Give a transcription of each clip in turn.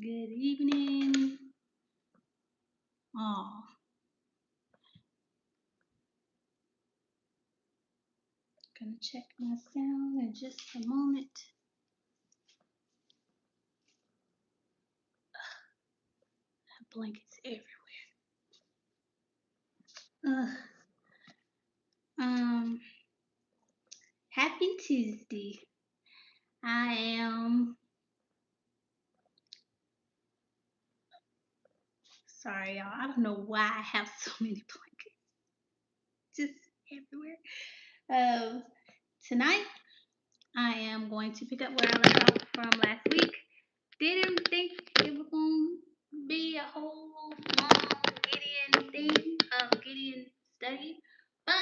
Good evening. Oh, gonna check my sound in just a moment. Blankets everywhere. Ugh. Um, Happy Tuesday. I am sorry, y'all. I don't know why I have so many blankets just everywhere. Um, Tonight I am going to pick up where I left off from last week. Didn't think it was going to be a whole long Gideon thing, Gideon study, but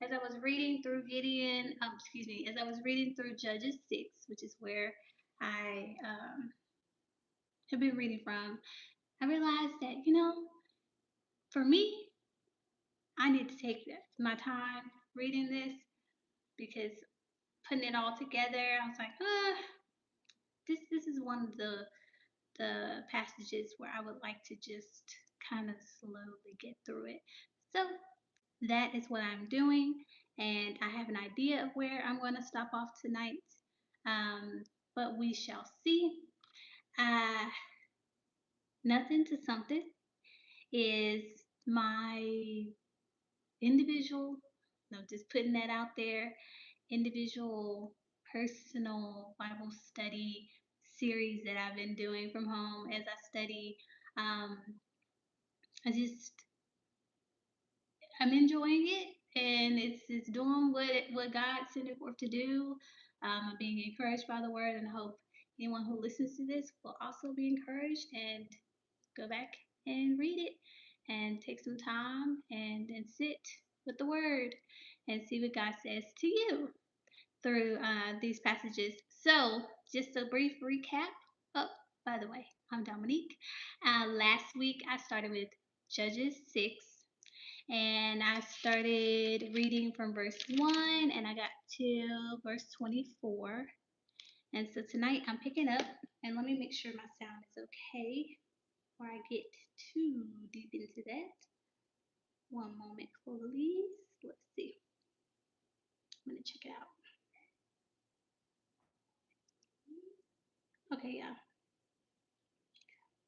as I was reading through as I was reading through Judges 6, which is where I have been reading from, I realized that, for me, I need to take my time reading this because putting it all together, I was like, this is one of the passages where I would like to just kind of slowly get through it. So that is what I'm doing, and I have an idea of where I'm going to stop off tonight, but we shall see. Uh, Nothing to something is my individual, no, just putting that out there, individual personal Bible study series that I've been doing from home as I study. Um, I just I'm enjoying it, and it's doing what God sent it forth to do. I'm being encouraged by the word, and I hope anyone who listens to this will also be encouraged and go back and read it and take some time and sit with the word and see what God says to you through these passages. So, just a brief recap. Oh, by the way, I'm Dominique. Last week I started with Judges 6, and I started reading from verse 1 and I got to verse 24. And so tonight I'm picking up, and let me make sure my sound is okay before I get too deep into that. One moment, please. Let's see. I'm going to check it out. Okay, yeah. I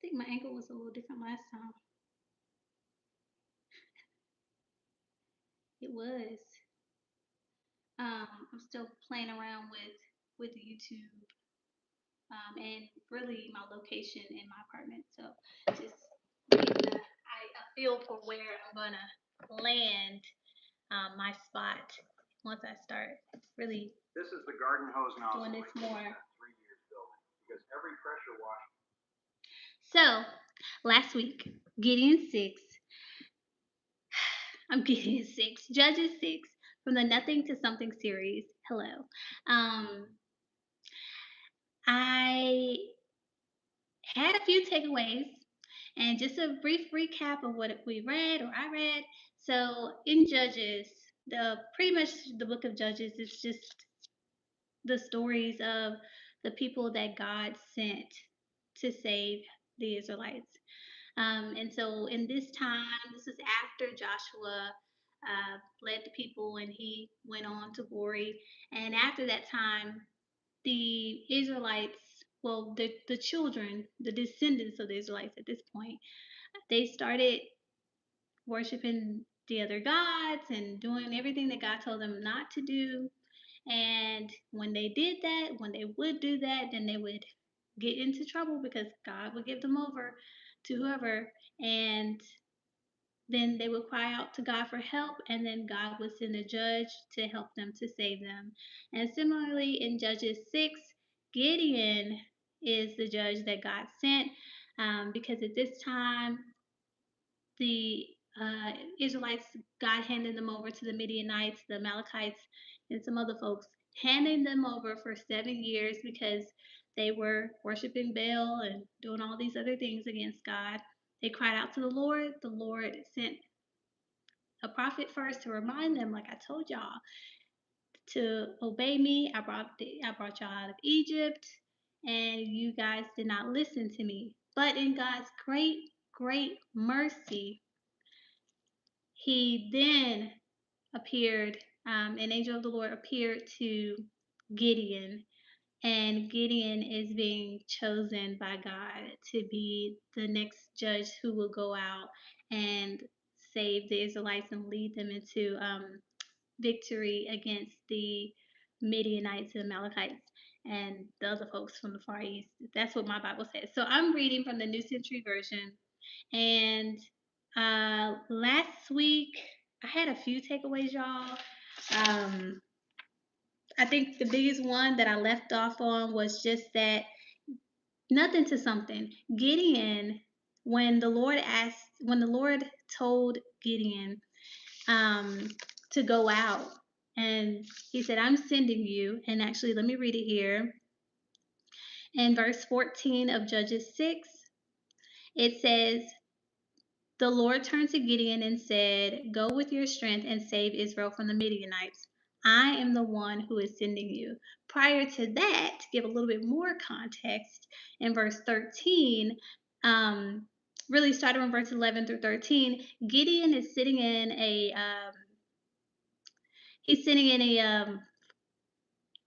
think my angle was a little different last time. It was. I'm still playing around with YouTube, and really my location in my apartment. So just getting a feel for where I'm gonna land my spot once I start really. This is the garden hose nozzle doing this more. 3 years building because every pressure wash. So last week, Gideon 6. I'm Gideon 6. Judges 6 from the Nothing to Something series. Hello. I had a few takeaways and just a brief recap of what we read or I read. So in Judges, pretty much the book of Judges is just the stories of the people that God sent to save the Israelites. And so in this time, this is after Joshua led the people and he went on to glory. And after that time, the Israelites, well, the children, the descendants of the Israelites at this point, they started worshiping the other gods and doing everything that God told them not to do. And when they did that, when they would do that, then they would get into trouble because God would give them over to whoever. And then they would cry out to God for help, and then God would send a judge to help them to save them. And similarly, in Judges 6, Gideon is the judge that God sent, because at this time, the Israelites, God handed them over to the Midianites, the Amalekites, and some other folks, handing them over for 7 years because they were worshiping Baal and doing all these other things against God. They cried out to the Lord. The Lord sent a prophet first to remind them, like I told y'all, to obey me. I brought y'all out of Egypt, and you guys did not listen to me. But in God's great mercy, he then appeared, an angel of the Lord appeared to Gideon, and Gideon is being chosen by God to be the next judge who will go out and save the Israelites and lead them into victory against the Midianites and Amalekites and the other folks from the Far East. That's what my Bible says. So I'm reading from the New Century Version. And last week, I had a few takeaways, y'all. I think the biggest one that I left off on was just that nothing to something. Gideon, when the Lord told Gideon to go out, and he said, I'm sending you. And actually, let me read it here. In verse 14 of Judges 6, it says, the Lord turned to Gideon and said, go with your strength and save Israel from the Midianites. I am the one who is sending you. Prior to that, to give a little bit more context, in verse 13, really starting from verse 11 through 13, Gideon is sitting in a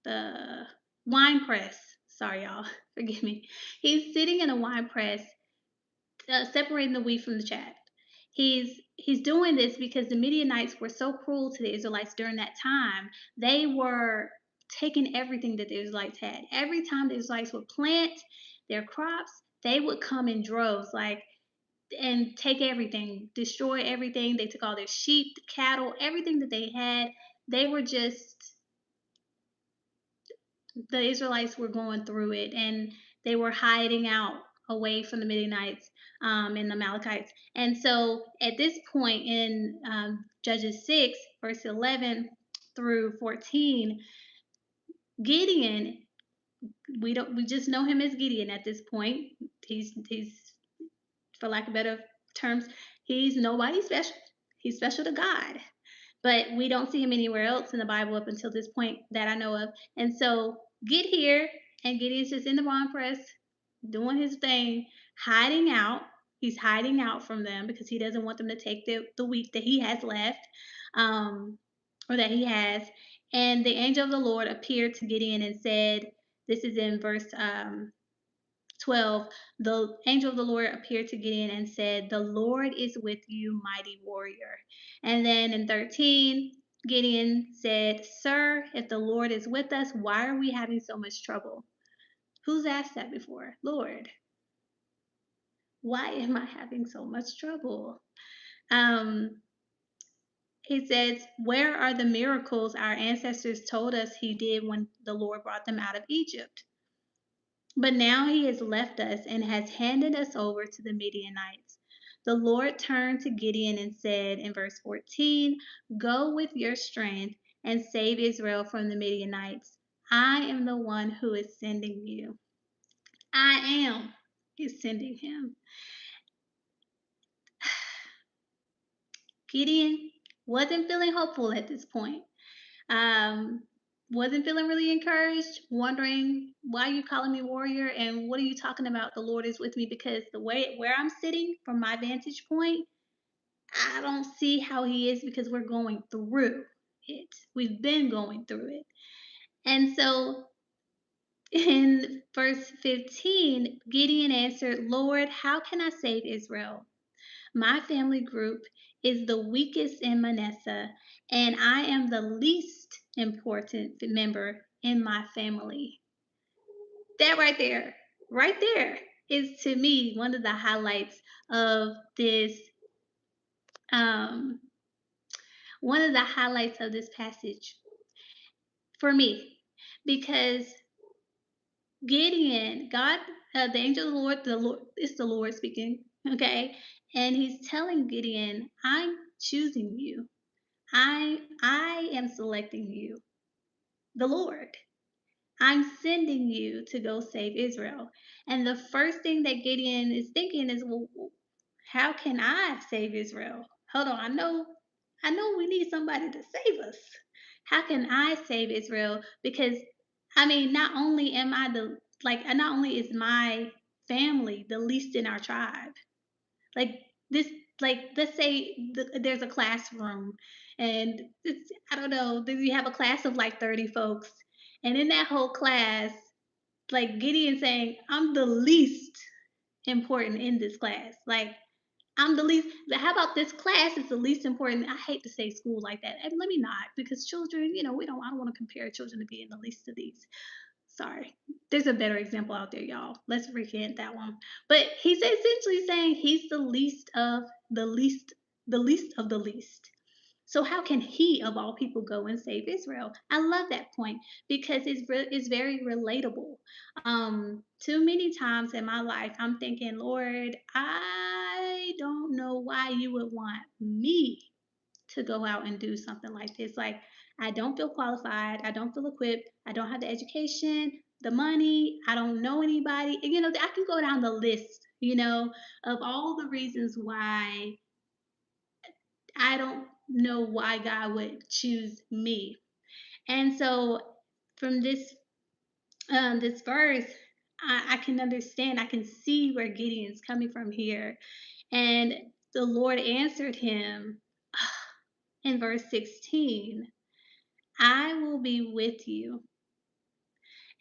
the wine press. Sorry, y'all. Forgive me. He's sitting in a wine press, separating the wheat from the chaff. He's doing this because the Midianites were so cruel to the Israelites during that time. They were taking everything that the Israelites had. Every time the Israelites would plant their crops, they would come in droves, and take everything, destroy everything. They took all their sheep, cattle, everything that they had. They were just the Israelites were going through it, and they were hiding out away from the Midianites and the Amalekites. And so at this point in Judges 6, verse 11 through 14, Gideon, we just know him as Gideon at this point. He's for lack of better terms, he's nobody special. He's special to God. But we don't see him anywhere else in the Bible up until this point that I know of. And so get here, and Gideon's just in the wine press doing his thing, hiding out. He's hiding out from them because he doesn't want them to take the wheat that he has left, or that he has. And the angel of the Lord appeared to Gideon and said, this is in verse 12, the angel of the Lord appeared to Gideon and said, the Lord is with you, mighty warrior. And then in 13, Gideon said, sir, if the Lord is with us, why are we having so much trouble? Who's asked that before? Lord, why am I having so much trouble? He says, where are the miracles our ancestors told us he did when the Lord brought them out of Egypt? But now he has left us and has handed us over to the Midianites. The Lord turned to Gideon and said in verse 14, go with your strength and save Israel from the Midianites. I am the one who is sending you. I am is sending him. Gideon wasn't feeling hopeful at this point. Um, wasn't feeling really encouraged, wondering why you calling me warrior and what are you talking about? The Lord is with me, because the way where I'm sitting from my vantage point, I don't see how he is, because we're going through it. We've been going through it. And so in verse 15, Gideon answered, Lord, how can I save Israel? My family group is the weakest in Manasseh, and I am the least important member in my family. That right there is to me one of the highlights of this, um, one of the highlights of this passage for me, because Gideon, God, the angel of the Lord, it's the Lord speaking, okay, and he's telling Gideon, I'm choosing you. I am selecting you, the Lord. I'm sending you to go save Israel. And the first thing that Gideon is thinking is, well, how can I save Israel? Hold on, I know we need somebody to save us. How can I save Israel? Because I mean, not only am I the like, and not only is my family the least in our tribe, like this, like let's say there's a classroom, and it's, I don't know, then you have a class of like 30 folks, and in that whole class, like Gideon saying, I'm the least important in this class. Like I'm the least. How about this class is the least important? I hate to say school like that, and let me not, because children, we don't. I don't want to compare children to being the least of these. Sorry. There's a better example out there, y'all. Let's recant that one. But he's essentially saying he's the least of the least, the least of the least. So how can he of all people go and save Israel? I love that point because it's very relatable. Too many times in my life, I'm thinking, Lord, I don't know why you would want me to go out and do something like this. Like, I don't feel qualified. I don't feel equipped. I don't have the education, the money. I don't know anybody. And, I can go down the list, of all the reasons why I don't know why God would choose me. And so from this verse, I can understand, I can see where Gideon's coming from here. And the Lord answered him in verse 16. I will be with you.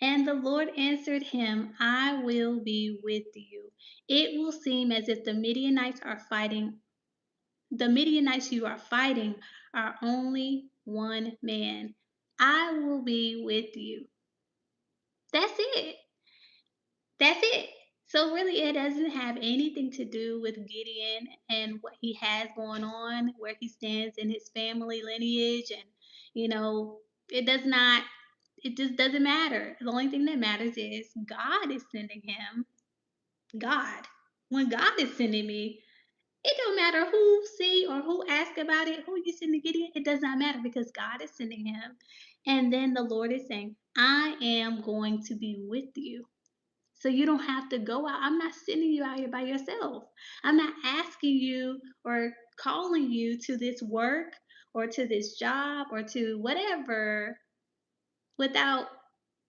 And the Lord answered him, I will be with you. It will seem as if the Midianites you are fighting are only one man. I will be with you. That's it. That's it. So really it doesn't have anything to do with Gideon and what he has going on, where he stands in his family lineage, and you know, it does not it just doesn't matter. The only thing that matters is God is sending him. God. When God is sending me, it don't matter who see or who ask about it, who you sending Gideon, it does not matter because God is sending him. And then the Lord is saying, I am going to be with you. So you don't have to go out. I'm not sending you out here by yourself. I'm not asking you or calling you to this work or to this job or to whatever without,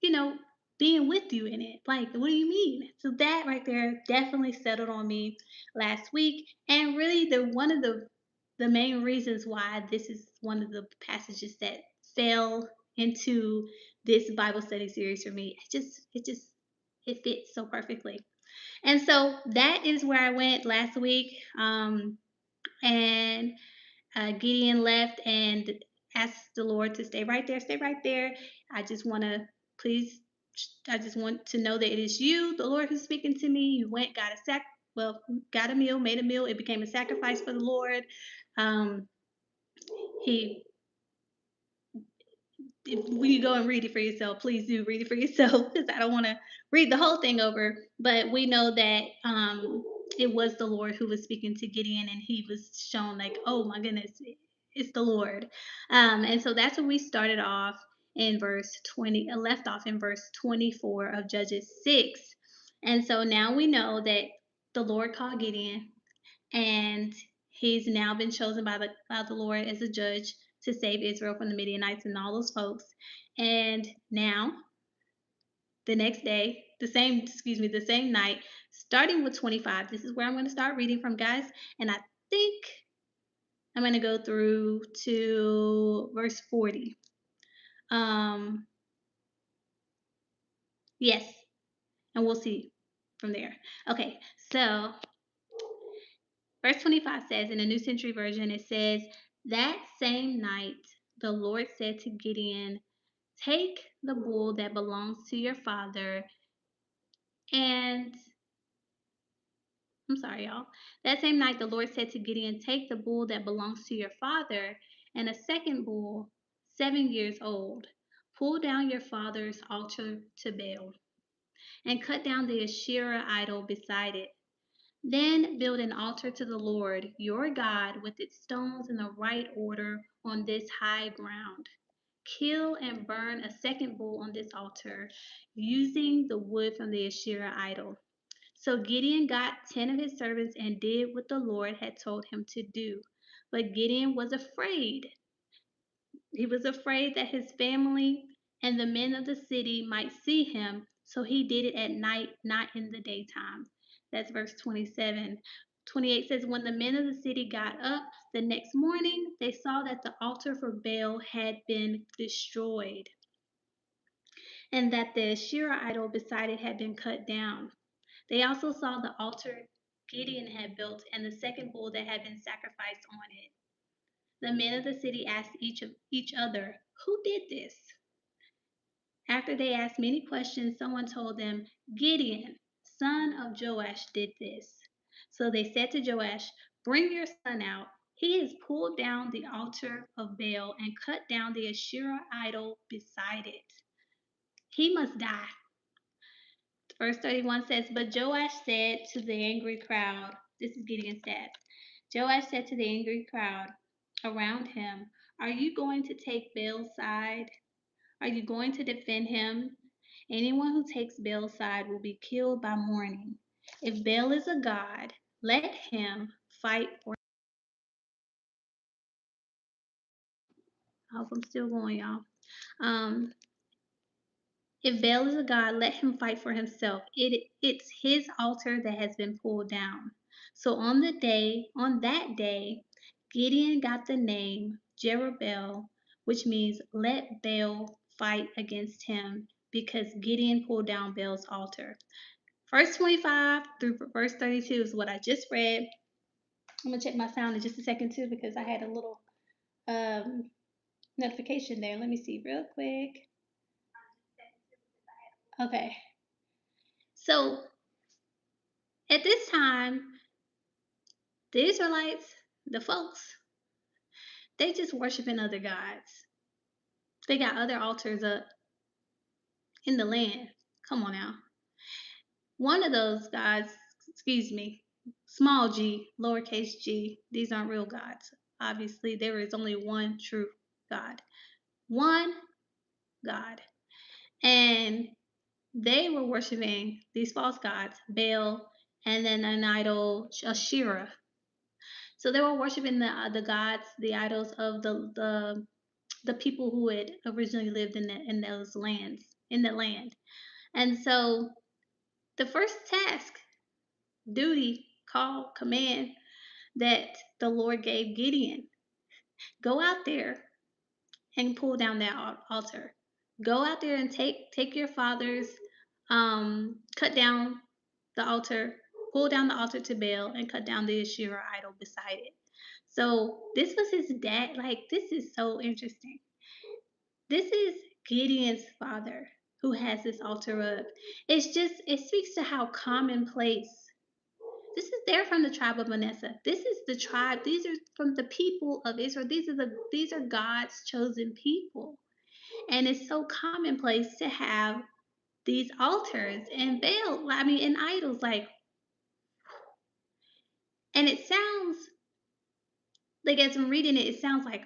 you know, being with you in it. Like, what do you mean? So that right there definitely settled on me last week. And really the one of the main reasons why this is one of the passages that fell into this Bible study series for me. It fits so perfectly. And so that is where I went last week. And Gideon left and asked the Lord to stay right there, stay right there. I just want to please, I just want to know that it is you, the Lord, who's speaking to me. You went, got a meal, made a meal. It became a sacrifice for the Lord. Um, he If you go and read it for yourself, please do read it for yourself because I don't want to read the whole thing over. But we know that it was the Lord who was speaking to Gideon, and he was shown like, oh my goodness, it's the Lord. And so that's when we started off in verse 20, left off in verse 24 of Judges 6. And so now we know that the Lord called Gideon, and he's now been chosen by the Lord as a judge to save Israel from the Midianites and all those folks. And now, the next day, the same night, starting with 25. This is where I'm going to start reading from, guys. And I think I'm going to go through to verse 40. Yes, and we'll see from there. Okay, so verse 25 says, in the New Century Version, it says, that same night, the Lord said to Gideon, take the bull that belongs to your father and I'm sorry, y'all. That same night, the Lord said to Gideon, take the bull that belongs to your father and a second bull, 7 years old. Pull down your father's altar to Baal and cut down the Asherah idol beside it. Then build an altar to the Lord your God with its stones in the right order on this high ground. Kill and burn a second bull on this altar using the wood from the Asherah idol. So Gideon got 10 of his servants and did what the Lord had told him to do. But Gideon was afraid. He was afraid that his family and the men of the city might see him, So he did it at night, not in the daytime. That's verse 27. 28 says, when the men of the city got up the next morning, they saw that the altar for Baal had been destroyed, and that the Asherah idol beside it had been cut down. They also saw the altar Gideon had built and the second bull that had been sacrificed on it. The men of the city asked each other, who did this? After they asked many questions, someone told them, Gideon, son of Joash, did this. So they said to Joash, bring your son out. He has pulled down the altar of Baal and cut down the Asherah idol beside it. He must die. Verse 31 says, but Joash said to the angry crowd, this is Gideon's dad. Joash said to the angry crowd around him, are you going to take Baal's side? Are you going to defend him? Anyone who takes Baal's side will be killed by morning. If Baal is a god, let him fight for. I hope I'm still going, y'all. Um, if Baal is a god, let him fight for himself. It's his altar that has been pulled down. So on that day, Gideon got the name Jerubbaal, which means let Baal fight against him, because Gideon pulled down Baal's altar. Verse 25 through verse 32 is what I just read. I'm going to check my sound in just a second too, because I had a little notification there. Let me see real quick. Okay. So at this time, the Israelites, the folks, they just worshiping other gods. They got other altars up in the land. Come on now. One of those gods, excuse me, small g, lowercase g, these aren't real gods. Obviously, there is only one true God. One God. And they were worshiping these false gods, Baal, and then an idol, Asherah. So they were worshiping the gods, the idols of the people who had originally lived in those lands, in the land. And so the first task, duty, call, command that the Lord gave Gideon, go out there and pull down that altar. Go out there and take your father's, cut down the altar, pull down the altar to Baal, and cut down the Asherah idol beside it. So this was his dad. Like, this is so interesting. This is Gideon's father who has this altar up. It speaks to how commonplace. This is they're from the tribe of Manasseh. This is the tribe. These are from the people of Israel. These are God's chosen people. And it's so commonplace to have these altars and Baal, and idols, like, and it sounds like, as I'm reading it, it sounds like,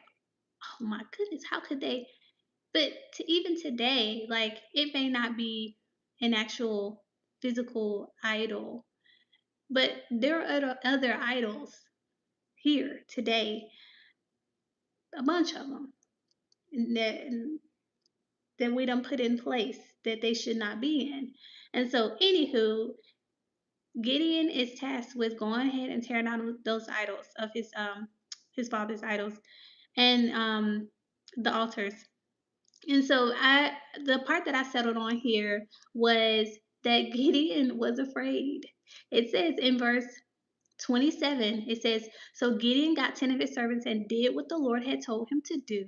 oh my goodness, how could they? But even today, like, it may not be an actual physical idol, but there are other idols here today, a bunch of them that we don't put in place that they should not be in. And so, anywho, Gideon is tasked with going ahead and tearing down those idols of his father's idols, and the altars. And so the part that I settled on here was that Gideon was afraid. It says in verse 27, it says, so Gideon got 10 of his servants and did what the Lord had told him to do.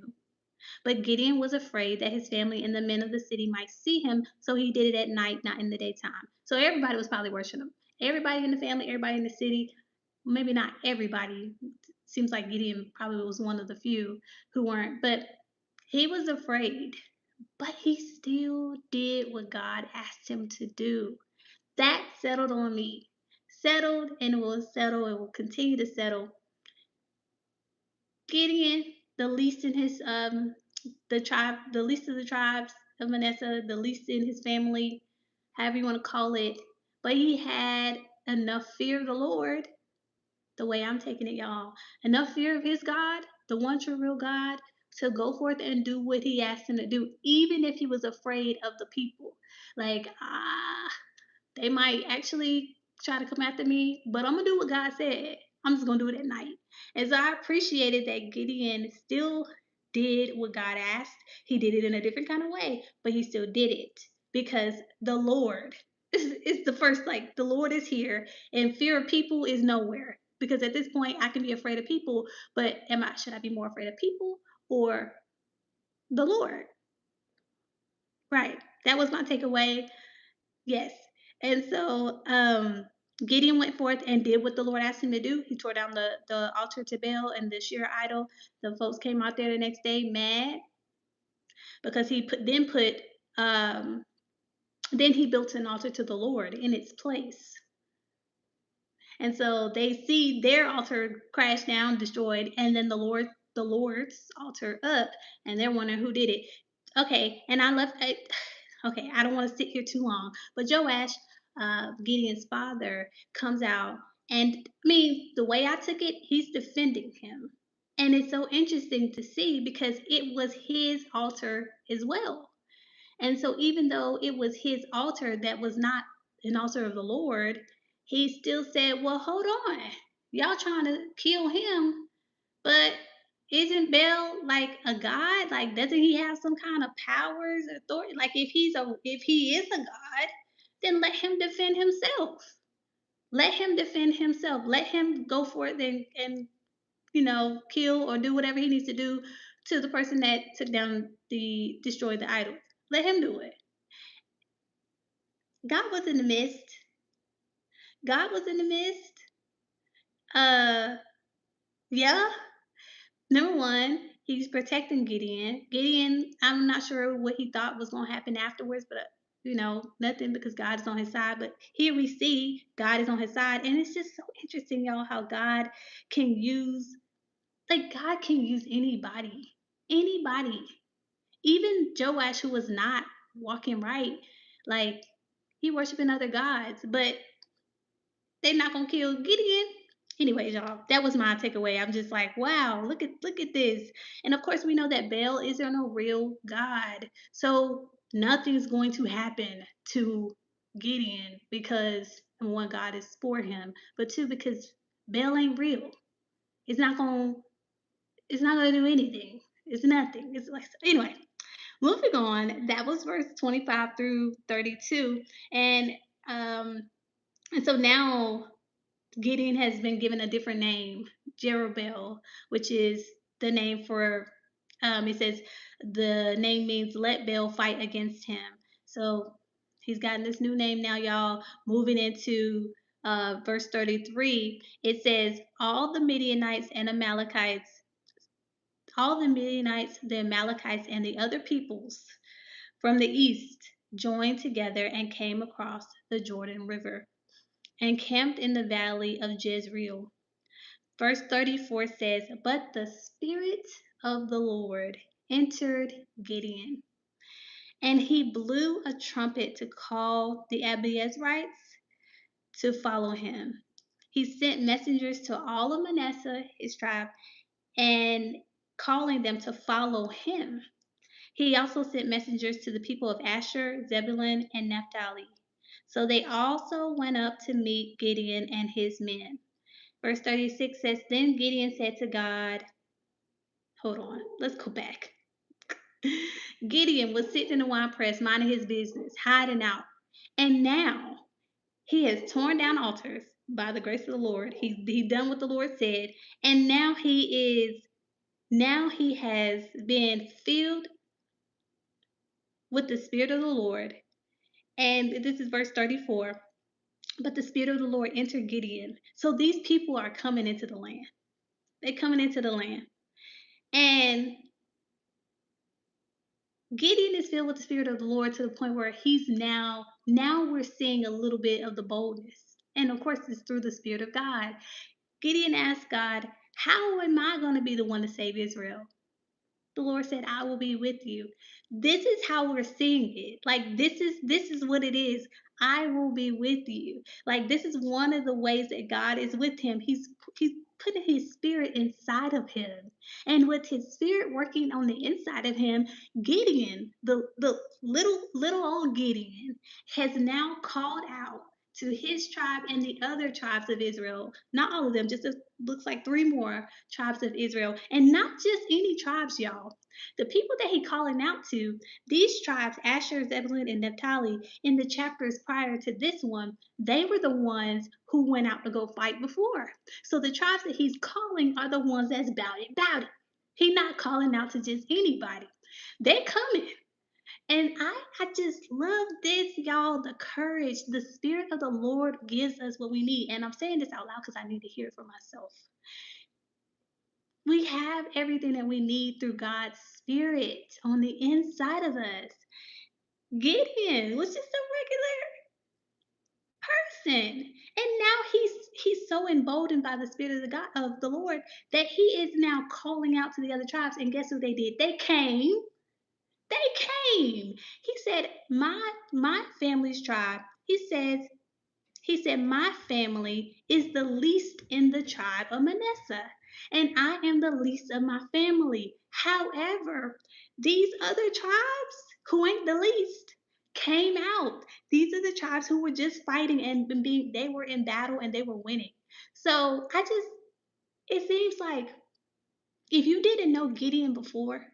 But Gideon was afraid that his family and the men of the city might see him, so he did it at night, not in the daytime. So everybody was probably worshiping him. Everybody in the family, everybody in the city, maybe not everybody. Seems like Gideon probably was one of the few who weren't, but he was afraid. But he still did what God asked him to do. That settled on me. Settled, and it will settle, it will continue to settle. Gideon, the least in his the tribe, the least of the tribes of Manasseh, the least in his family, however you want to call it, but he had enough fear of the Lord, the way I'm taking it, y'all. Enough fear of his God, the one true real God, to go forth and do what he asked him to do, even if he was afraid of the people. Like, they might actually try to come after me, but I'm gonna do what God said. I'm just gonna do it at night. And so I appreciated that Gideon still did what God asked. He did it in a different kind of way, but he still did it because the Lord is the first, like, the Lord is here, and fear of people is nowhere. Because at this point, I can be afraid of people, but should I be more afraid of people or the Lord? Right. That was my takeaway. Yes. And so Gideon went forth and did what the Lord asked him to do. He tore down the altar to Baal and the sheer idol. The folks came out there the next day mad because um then he built an altar to the Lord in its place. And so they see their altar crash down, destroyed, and then the Lord's altar up, and they're wondering who did it. Okay, and okay, I don't want to sit here too long, but Joash, Gideon's father, comes out, and I mean, the way I took it, he's defending him. And it's so interesting to see because it was his altar as well. And so, even though it was his altar that was not an altar of the Lord, he still said, well, hold on. Y'all trying to kill him, but isn't Baal like a god? Like, doesn't he have some kind of powers or authority? Like, if he is a god, then let him defend himself. Let him defend himself. Let him go forth and kill or do whatever he needs to do to the person that destroyed the idol. Let him do it. God was in the midst. God was in the midst. Uh, yeah. Number one, he's protecting Gideon. Gideon, I'm not sure what he thought was going to happen afterwards, but nothing because God is on his side. But here we see God is on his side, and it's just so interesting, y'all, how can use, God can use anybody, even Joash, who was not walking right, like he worshiping other gods, but they're not gonna kill Gideon. Anyways, y'all, that was my takeaway. I'm just like, wow, look at this. And of course, we know that Baal isn't a real God. So nothing's going to happen to Gideon because one, God is for him, but two, because Baal ain't real. It's not gonna it's not gonna do anything. It's nothing. It's like anyway. Moving on, that was verse 25 through 32. Um and so now Gideon has been given a different name, Jerubbaal, which is the name for, it says the name means let Baal fight against him. So he's gotten this new name now, y'all. Moving into verse 33, it says, the Amalekites, and the other peoples from the east joined together and came across the Jordan River and camped in the valley of Jezreel. Verse 34 says, but the Spirit of the Lord entered Gideon, and he blew a trumpet to call the Abiezrites to follow him. He sent messengers to all of Manasseh, his tribe, and calling them to follow him. He also sent messengers to the people of Asher, Zebulun, and Naphtali. So they also went up to meet Gideon and his men. Verse 36 says, then Gideon said to God, hold on, let's go back. Gideon was sitting in the winepress, minding his business, hiding out. And now he has torn down altars by the grace of the Lord. He done what the Lord said. And now he has been filled with the Spirit of the Lord. And this is verse 34. But the Spirit of the Lord entered Gideon. So these people are coming into the land. They're coming into the land. And Gideon is filled with the Spirit of the Lord to the point where he's now we're seeing a little bit of the boldness. And of course, it's through the Spirit of God. Gideon asked God, how am I going to be the one to save Israel? The Lord said, I will be with you. This is how we're seeing it. Like this is what it is. I will be with you. Like this is one of the ways that God is with him. He's putting his spirit inside of him. And with his spirit working on the inside of him, Gideon, the little old Gideon, has now called out to his tribe and the other tribes of Israel. Not all of them, just looks like three more tribes of Israel. And not just any tribes, y'all. The people that he calling out to, these tribes, Asher, Zebulun, and Naphtali, in the chapters prior to this one, they were the ones who went out to go fight before. So the tribes that he's calling are the ones that's about it. He's not calling out to just anybody. They coming. And I just love this, y'all. The courage, the Spirit of the Lord gives us what we need. And I'm saying this out loud because I need to hear it for myself. We have everything that we need through God's Spirit on the inside of us. Gideon was just a regular person. And now he's so emboldened by the Spirit of the Lord that he is now calling out to the other tribes. And guess who they did? They came. They came. He said, my family's tribe. He said, my family is the least in the tribe of Manasseh, and I am the least of my family. However, these other tribes who ain't the least came out. These are the tribes who were just fighting and they were in battle and they were winning. So it seems like if you didn't know Gideon before,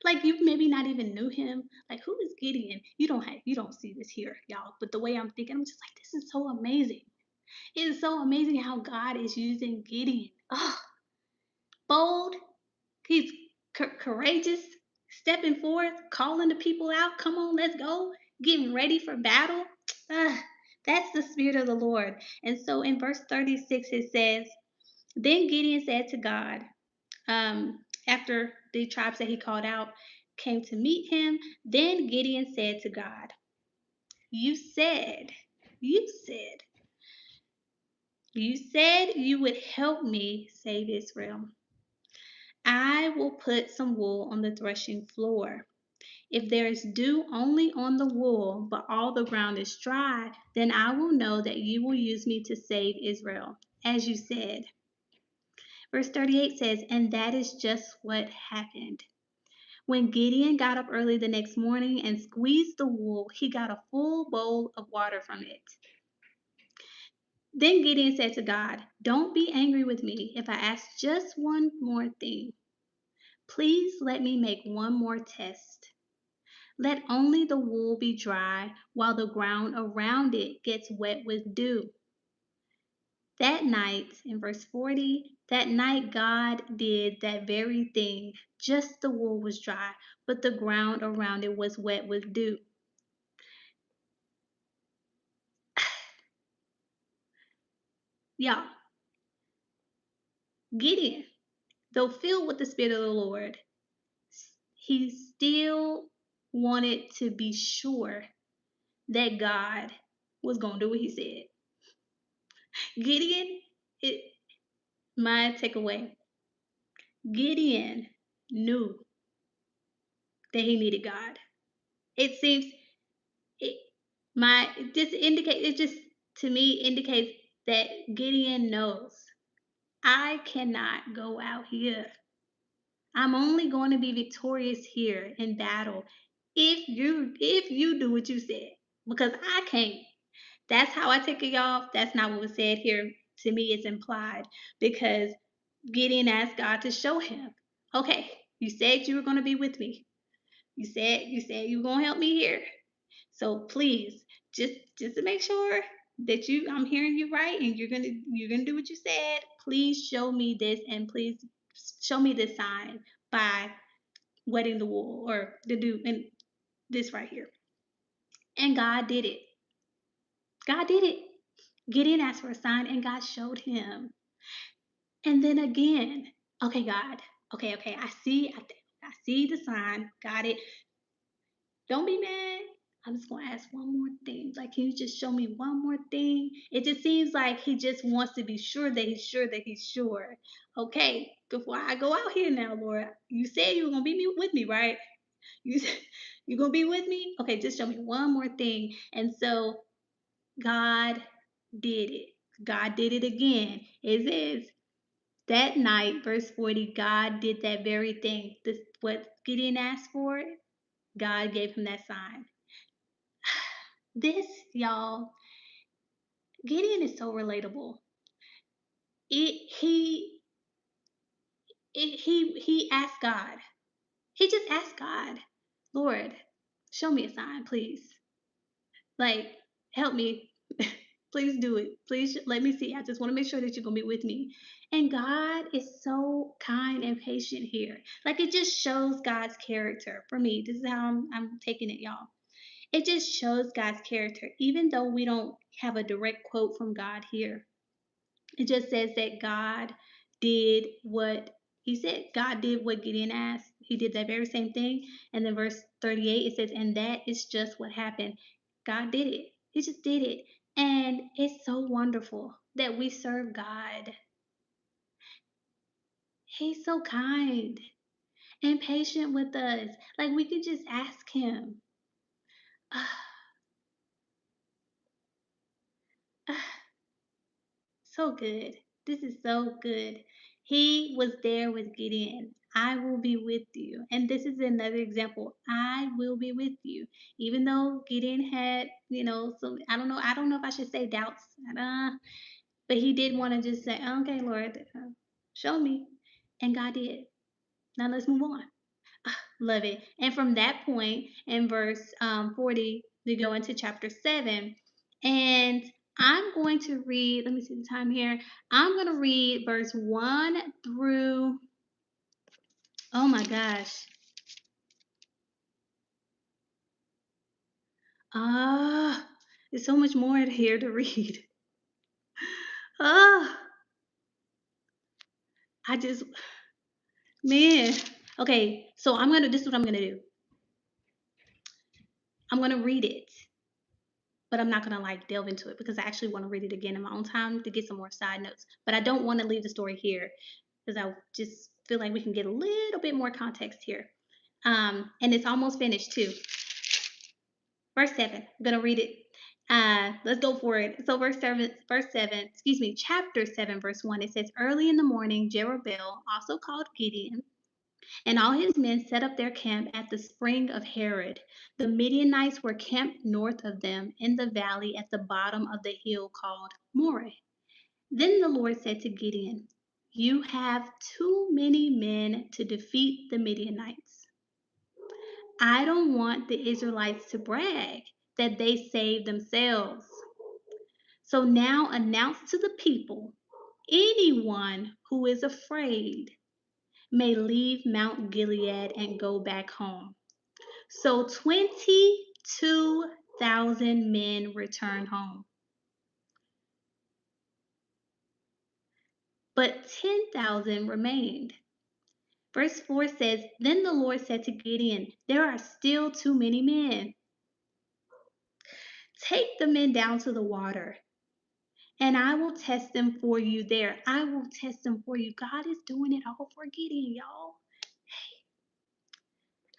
like you maybe not even knew him. Like who is Gideon? You don't see this here, y'all. But the way I'm thinking, I'm just like, this is so amazing. It is so amazing how God is using Gideon. Oh, bold. He's courageous, stepping forth, calling the people out. Come on, let's go. Getting ready for battle. That's the Spirit of the Lord. And so in verse 36, it says, Then Gideon said to God, after the tribes that he called out came to meet him, then Gideon said to God, You said, you said, you said you would help me save Israel. I will put some wool on the threshing floor. If there is dew only on the wool, but all the ground is dry, then I will know that you will use me to save Israel, as you said. Verse 38 says, And that is just what happened. When Gideon got up early the next morning and squeezed the wool, he got a full bowl of water from it. Then Gideon said to God, Don't be angry with me if I ask just one more thing. Please let me make one more test. Let only the wool be dry while the ground around it gets wet with dew. That night, in verse 40, that night God did that very thing. Just the wool was dry, but the ground around it was wet with dew. Y'all, Gideon, though filled with the Spirit of the Lord, he still wanted to be sure that God was going to do what he said. Gideon, my takeaway, Gideon knew that he needed God. It seems it it just to me indicates that Gideon knows I cannot go out here. I'm only going to be victorious here in battle if you do what you said, because I can't. That's how I take it off. That's not what was said here. To me, it's implied because Gideon asked God to show him. Okay, you said you were going to be with me. You said you were going to help me here. So please, just to make sure that I'm hearing you right and you're gonna do what you said. Please show me this and please show me this sign by wetting the wool or the dew and this right here. And God did it. God did it. Gideon asked for a sign and God showed him. And then again, okay, God, okay, I see the sign. Got it. Don't be mad. I'm just gonna ask one more thing. Like, can you just show me one more thing? It just seems like he just wants to be sure that he's sure that he's sure. Okay, before I go out here now, Lord, you said you were gonna be with me, right? You said you're gonna be with me? Okay, just show me one more thing. And so God did it. God did it again. It says that night, verse 40, God did that very thing. This what Gideon asked for, God gave him that sign. This, y'all, Gideon is so relatable. It, he he asked God. He just asked God, Lord, show me a sign, please. Like, help me. Please do it. Please let me see. I just want to make sure that you're gonna be with me. And God is so kind and patient here. Like, it just shows God's character for me. This is how I'm taking it, y'all. It just shows God's character, even though we don't have a direct quote from God here. It just says that God did what he said. God did what Gideon asked. He did that very same thing. And then verse 38, it says, and that is just what happened. God did it. He just did it. And it's so wonderful that we serve God. He's so kind and patient with us. Like, we could just ask him. So good. This is so good. He was there with Gideon. I will be with you. And this is another example. I will be with you. Even though Gideon had, some, I don't know if I should say doubts. But he did want to just say, okay, Lord, show me. And God did. Now let's move on. Love it. And from that point, in verse 40, we go into chapter 7. And I'm going to read, let me see the time here. I'm going to read verse 1 through, oh my gosh. There's so much more here to read. Ah, I just, man. Okay, so this is what I'm going to do. I'm going to read it, but I'm not going to like delve into it because I actually want to read it again in my own time to get some more side notes. But I don't want to leave the story here because I just feel like we can get a little bit more context here. And it's almost finished too. Verse 7. I'm going to read it. Let's go for it. So chapter 7, verse 1, it says, early in the morning, Jerubbaal, also called Gideon, and all his men set up their camp at the spring of Harod. The Midianites were camped north of them in the valley at the bottom of the hill called Moreh. Then the Lord said to Gideon, you have too many men to defeat the Midianites. I don't want the Israelites to brag that they saved themselves. So now announce to the people, anyone who is afraid may leave Mount Gilead and go back home. So 22,000 men returned home. But 10,000 remained. Verse 4 says, then the Lord said to Gideon, there are still too many men. Take the men down to the water, and I will test them for you there. I will test them for you. God is doing it all for Gideon, y'all.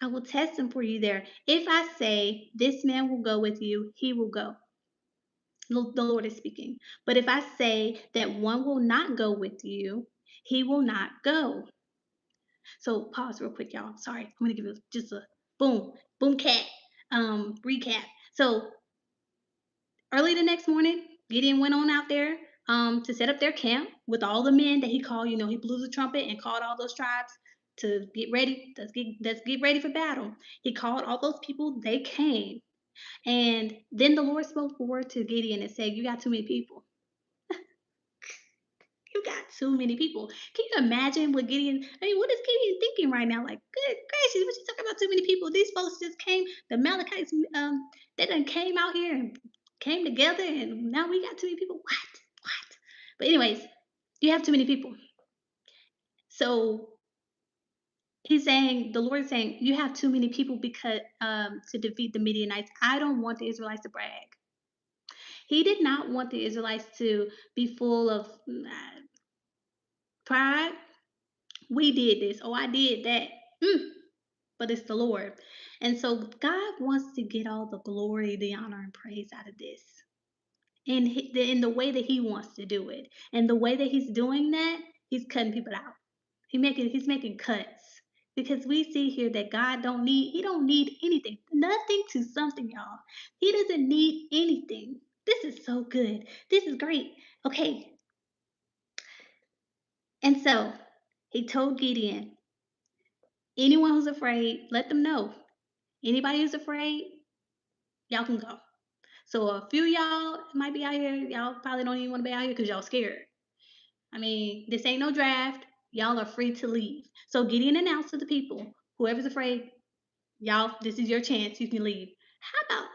I will test them for you there. If I say, this man will go with you, he will go. The Lord is speaking. But if I say that one will not go with you, he will not go. So pause real quick, y'all. Sorry, I'm gonna give you just a boom cat recap. So early the next morning, Gideon went on out there to set up their camp with all the men that he called. He blew the trumpet and called all those tribes to get ready. Let's get ready for battle. He called all those people. They came. And then the Lord spoke a word to Gideon and said, you got too many people. You got too many people. Can you imagine what what is Gideon thinking right now? Like, good gracious, what you talking about too many people? These folks just came, the Amalekites, they done came out here and came together, and now we got too many people. What? But anyways, you have too many people. So the Lord is saying, you have too many people because to defeat the Midianites. I don't want the Israelites to brag. He did not want the Israelites to be full of pride. We did this. Oh, I did that. But it's the Lord. And so God wants to get all the glory, the honor, and praise out of this. In the way that He wants to do it. And the way that He's doing that, He's cutting people out. He's making cuts. Because we see here that God don't need anything. Nothing to something, y'all. He doesn't need anything. This is so good. This is great. Okay. And so he told Gideon, anyone who's afraid, let them know. Anybody who's afraid, y'all can go. So a few y'all might be out here. Y'all probably don't even want to be out here because y'all scared. I mean, this ain't no draft. Y'all are free to leave. So Gideon announced to the people, whoever's afraid, y'all, this is your chance. You can leave. How about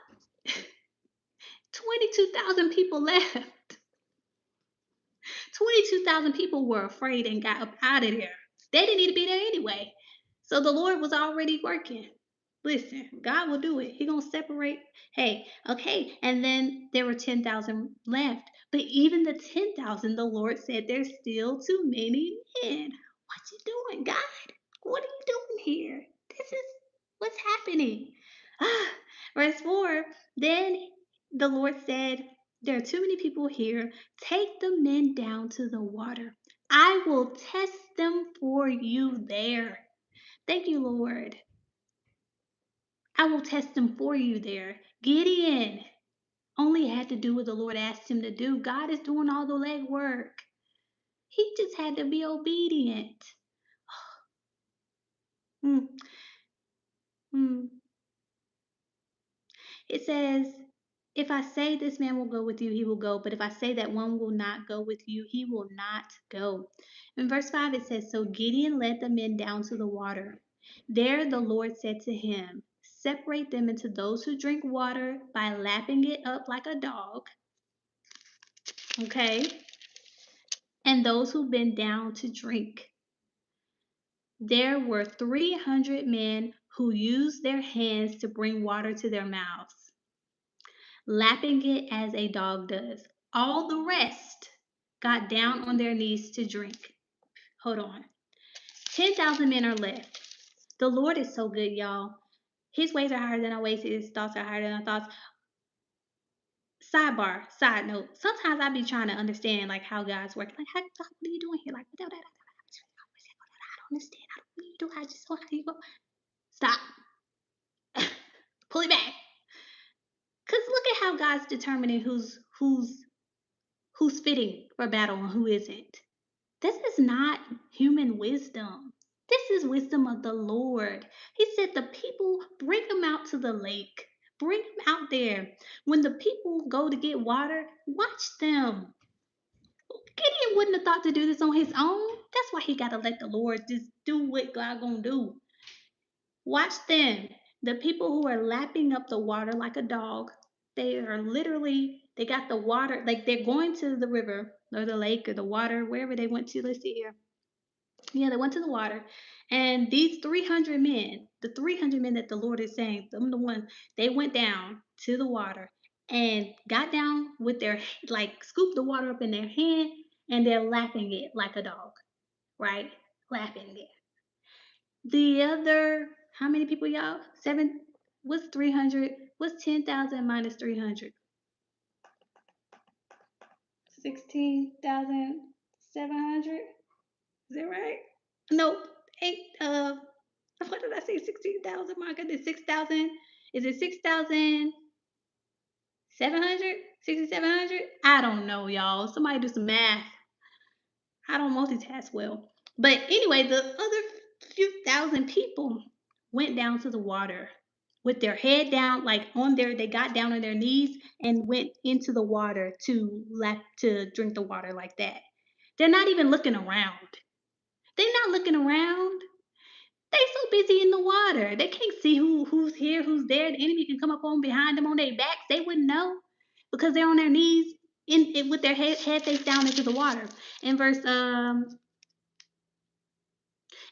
22,000 people left? 22,000 people were afraid and got up out of there. They didn't need to be there anyway. So the Lord was already working. Listen, God will do it. He gonna separate. Hey, okay. And then there were 10,000 left. But even the 10,000, the Lord said, there's still too many men. What you doing, God? What are you doing here? This is what's happening. Verse 4, then the Lord said, there are too many people here. Take the men down to the water. I will test them for you there. Thank you, Lord. I will test them for you there. Gideon only had to do what the Lord asked him to do. God is doing all the legwork. He just had to be obedient. Mm, mm. It says, if I say this man will go with you, he will go. But if I say that one will not go with you, he will not go. In verse 5, it says, so Gideon led the men down to the water. There the Lord said to him, separate them into those who drink water by lapping it up like a dog. Okay? And those who bend down to drink. There were 300 men who used their hands to bring water to their mouths, lapping it as a dog does. All the rest got down on their knees to drink. Hold on. 10,000 men are left. The Lord is so good, y'all. His ways are higher than our ways. His thoughts are higher than our thoughts. Sidebar, side note. Sometimes I be trying to understand like how God's working. Like, what are you doing here? Like, I don't understand. What do you do? I just saw how you go. Stop. Pull it back. Cause look at how God's determining who's fitting for battle and who isn't. This is not human wisdom. This is wisdom of the Lord. He said the people, bring them out to the lake. Bring them out there. When the people go to get water, watch them. Gideon wouldn't have thought to do this on his own. That's why he got to let the Lord just do what God gonna do. Watch them. The people who are lapping up the water like a dog, they got the water, like they're going to the river or the lake or the water, wherever they went to. Let's see here. Yeah, they went to the water. And these 300 men, the 300 men that the Lord is saying, them the ones, they went down to the water and got down with their, like, scooped the water up in their hand and they're lapping it like a dog, right? Lapping it. The other, how many people, y'all? What's 300? What's 10,000 minus 300? 16,700? Is that right? Nope. What did I say? 16,000? My goodness, 6,000. Is it 6,700? 6,700? I don't know, y'all. Somebody do some math. I don't multitask well. But anyway, the other few thousand people went down to the water with their head down, like they got down on their knees and went into the water to drink the water like that. They're not even looking around. They're not looking around. They so busy in the water. They can't see who's here, who's there. The enemy can come up on behind them on their backs. They wouldn't know because they're on their knees with their head face down into the water. In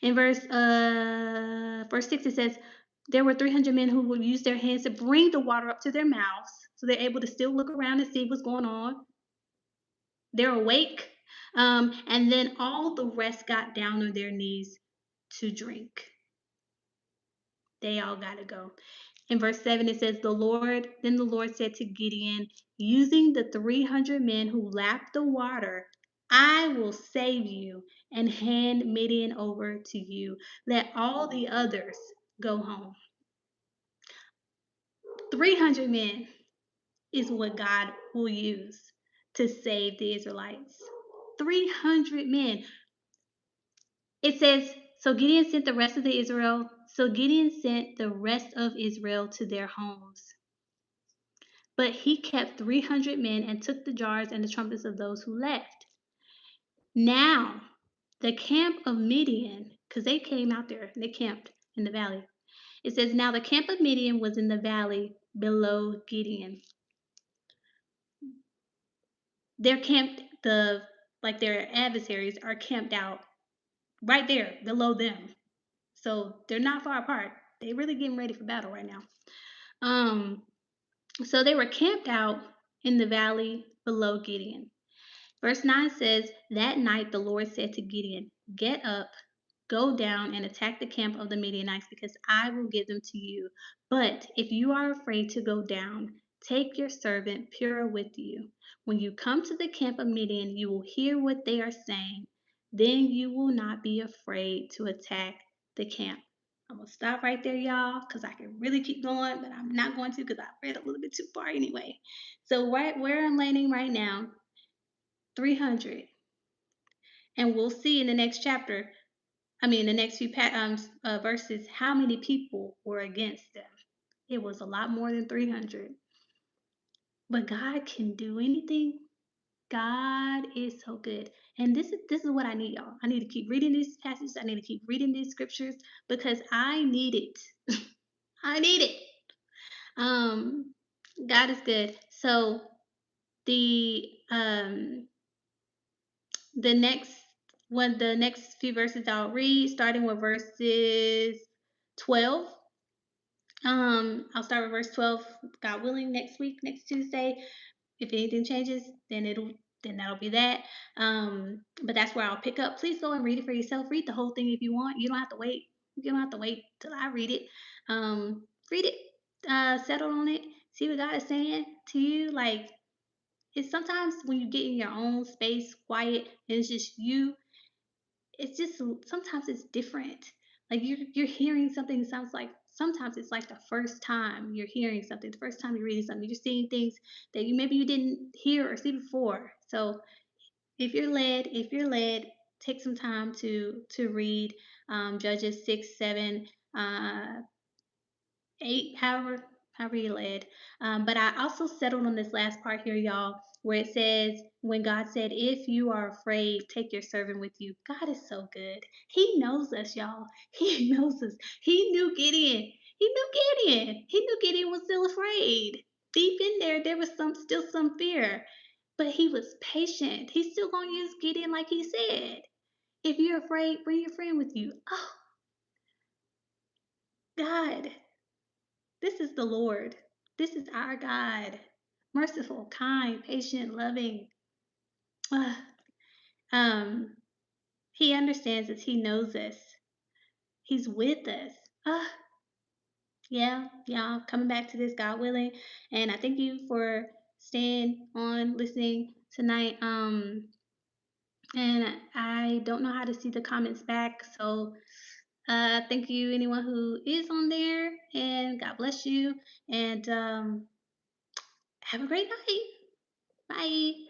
In verse 6, it says, there were 300 men who would use their hands to bring the water up to their mouths, so they're able to still look around and see what's going on. They're awake. And then all the rest got down on their knees to drink. They all got to go. In verse 7, it says, Then the Lord said to Gideon, using the 300 men who lapped the water, I will save you and hand Midian over to you. Let all the others go home. 300 men is what God will use to save the Israelites. 300 men. It says, so Gideon sent the rest of Israel to their homes. But he kept 300 men and took the jars and the trumpets of those who left. Now, the camp of Midian, because they came out there, they camped in the valley. It says, now the camp of Midian was in the valley below Gideon. They're camped, their adversaries are camped out right there below them. So they're not far apart. They're really getting ready for battle right now. So they were camped out in the valley below Gideon. Verse 9 says, that night the Lord said to Gideon, get up, go down and attack the camp of the Midianites, because I will give them to you. But if you are afraid to go down, take your servant Purah with you. When you come to the camp of Midian, you will hear what they are saying. Then you will not be afraid to attack the camp. I'm going to stop right there, y'all, because I can really keep going, but I'm not going to because I read a little bit too far anyway. So right where I'm landing right now, 300. And we'll see in the next chapter, the next few verses, how many people were against them. It was a lot more than 300. But God can do anything. God is so good. And this is what I need, y'all. I need to keep reading these passages. I need to keep reading these scriptures because I need it. I need it. God is good. So the next few verses I'll read, starting with verses 12. I'll start with verse 12, God willing, next Tuesday. If anything changes, then that'll be that. But that's where I'll pick up. Please go and read it for yourself. Read the whole thing if you want. You don't have to wait. You don't have to wait till I read it. Read it, settle on it, see what God is saying to you. Like, it's sometimes when you get in your own space, quiet, and it's just you, it's just sometimes it's different. Like you're hearing something, sounds like sometimes it's like the first time you're hearing something, the first time you're reading something, you're seeing things that you didn't hear or see before. So if you're led, take some time to read Judges 6, 7, 8, however you led. But I also settled on this last part here, y'all, where it says, when God said, if you are afraid, take your servant with you. God is so good. He knows us, y'all. He knows us. He knew Gideon. He knew Gideon was still afraid. Deep in there was still some fear. But he was patient. He's still going to use Gideon like he said. If you're afraid, bring your friend with you. Oh, God. This is the Lord. This is our God. Merciful, kind, patient, loving. Um, he understands us. He knows us. He's with us. Yeah, y'all, coming back to this, God willing. And I thank you for staying on, listening tonight. And I don't know how to see the comments back, so thank you, anyone who is on there, and God bless you. And have a great night. Bye.